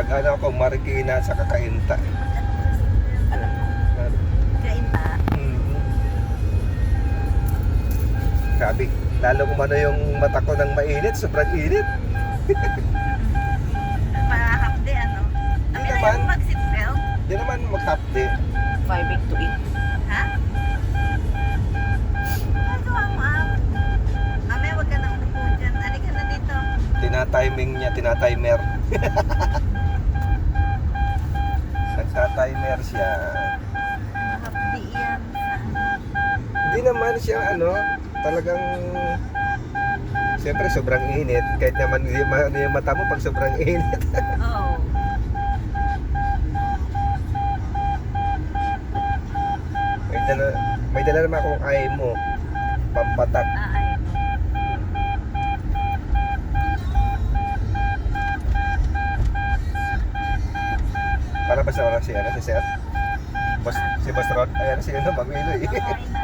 Nag-ano ako, Marikina sa Kakainta. Alam mo, kainta. Sabi, lalo kumano yung mata ko ng mainit, sobrang init. Mahapde, ano? Kami na naman. yung mag-seatbelt. Di naman mag-half-day. 5 to 8. Ha? Nagawa mo, Mami, wag ka nang upo dyan. Ali ka na dito. Tinatiming niya, tinatimer. Nagtatimer siya. Mahapde yan. Hindi naman siya talagang siyempre sobrang init. Kahit naman yung mata mo pag sobrang init. Oo. May dala naman akong ay mo. Pampatak. Ay. Para ba sa oras si Sir? Si Boss Rod? Ayan si Pamilo eh. Ay na.